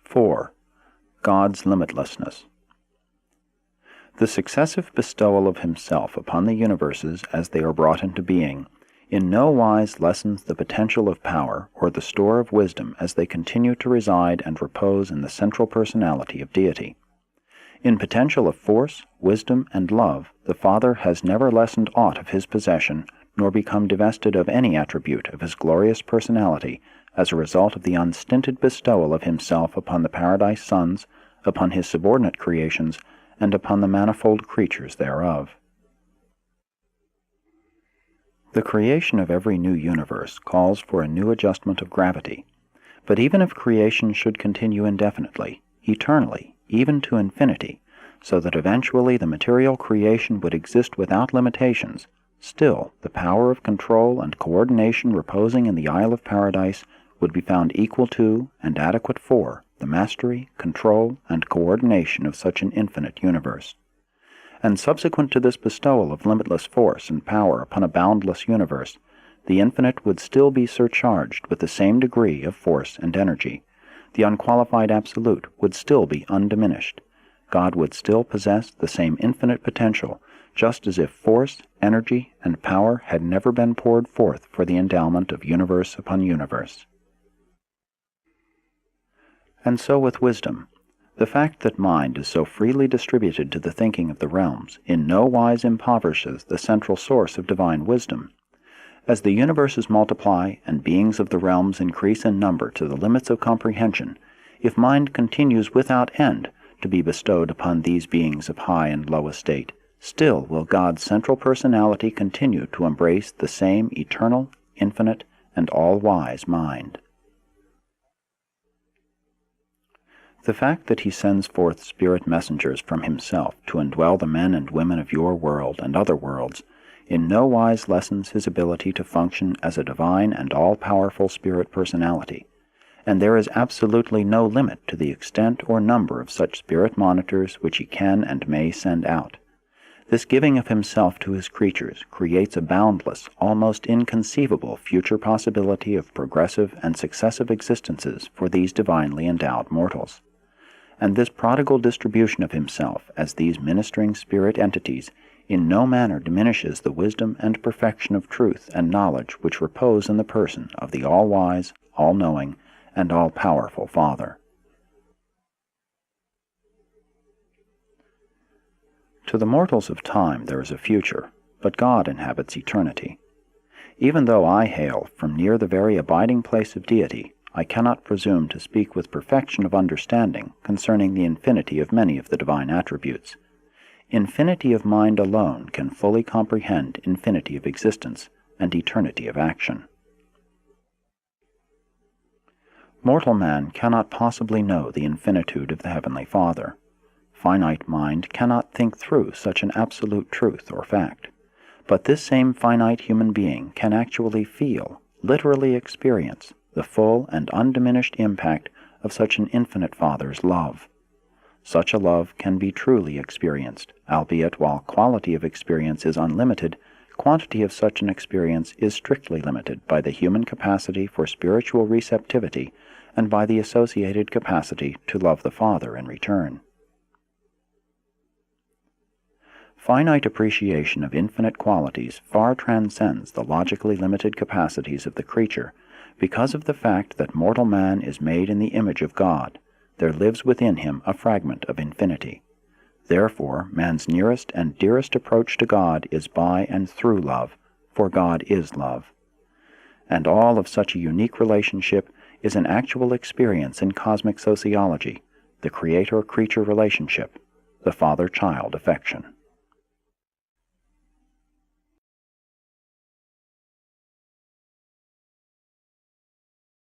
4. God's limitlessness. The successive bestowal of himself upon the universes as they are brought into being in no wise lessens the potential of power or the store of wisdom as they continue to reside and repose in the central personality of deity. In potential of force, wisdom, and love, the Father has never lessened aught of his possession, nor become divested of any attribute of his glorious personality as a result of the unstinted bestowal of himself upon the paradise sons, upon his subordinate creations, and upon the manifold creatures thereof. The creation of every new universe calls for a new adjustment of gravity, but even if creation should continue indefinitely, eternally, even to infinity, so that eventually the material creation would exist without limitations, still the power of control and coordination reposing in the Isle of Paradise would be found equal to and adequate for the mastery, control, and coordination of such an infinite universe. And subsequent to this bestowal of limitless force and power upon a boundless universe, the infinite would still be surcharged with the same degree of force and energy. The unqualified absolute would still be undiminished. God would still possess the same infinite potential, just as if force, energy, and power had never been poured forth for the endowment of universe upon universe. And so with wisdom. The fact that mind is so freely distributed to the thinking of the realms in no wise impoverishes the central source of divine wisdom. As the universes multiply and beings of the realms increase in number to the limits of comprehension, if mind continues without end to be bestowed upon these beings of high and low estate, still will God's central personality continue to embrace the same eternal, infinite, and all-wise mind. The fact that he sends forth spirit messengers from himself to indwell the men and women of your world and other worlds in no wise lessens his ability to function as a divine and all-powerful spirit personality, and there is absolutely no limit to the extent or number of such spirit monitors which he can and may send out. This giving of himself to his creatures creates a boundless, almost inconceivable future possibility of progressive and successive existences for these divinely endowed mortals. And this prodigal distribution of himself as these ministering spirit entities in no manner diminishes the wisdom and perfection of truth and knowledge which repose in the person of the all-wise, all-knowing, and all-powerful Father. To the mortals of time there is a future, but God inhabits eternity. Even though I hail from near the very abiding place of deity, I cannot presume to speak with perfection of understanding concerning the infinity of many of the divine attributes. Infinity of mind alone can fully comprehend infinity of existence and eternity of action. Mortal man cannot possibly know the infinitude of the Heavenly Father. Finite mind cannot think through such an absolute truth or fact. But this same finite human being can actually feel, literally experience, the full and undiminished impact of such an infinite Father's love. Such a love can be truly experienced, albeit while quality of experience is unlimited, quantity of such an experience is strictly limited by the human capacity for spiritual receptivity and by the associated capacity to love the Father in return. Finite appreciation of infinite qualities far transcends the logically limited capacities of the creature. Because of the fact that mortal man is made in the image of God, there lives within him a fragment of infinity. Therefore, man's nearest and dearest approach to God is by and through love, for God is love. And all of such a unique relationship is an actual experience in cosmic sociology, the creator-creature relationship, the father-child affection.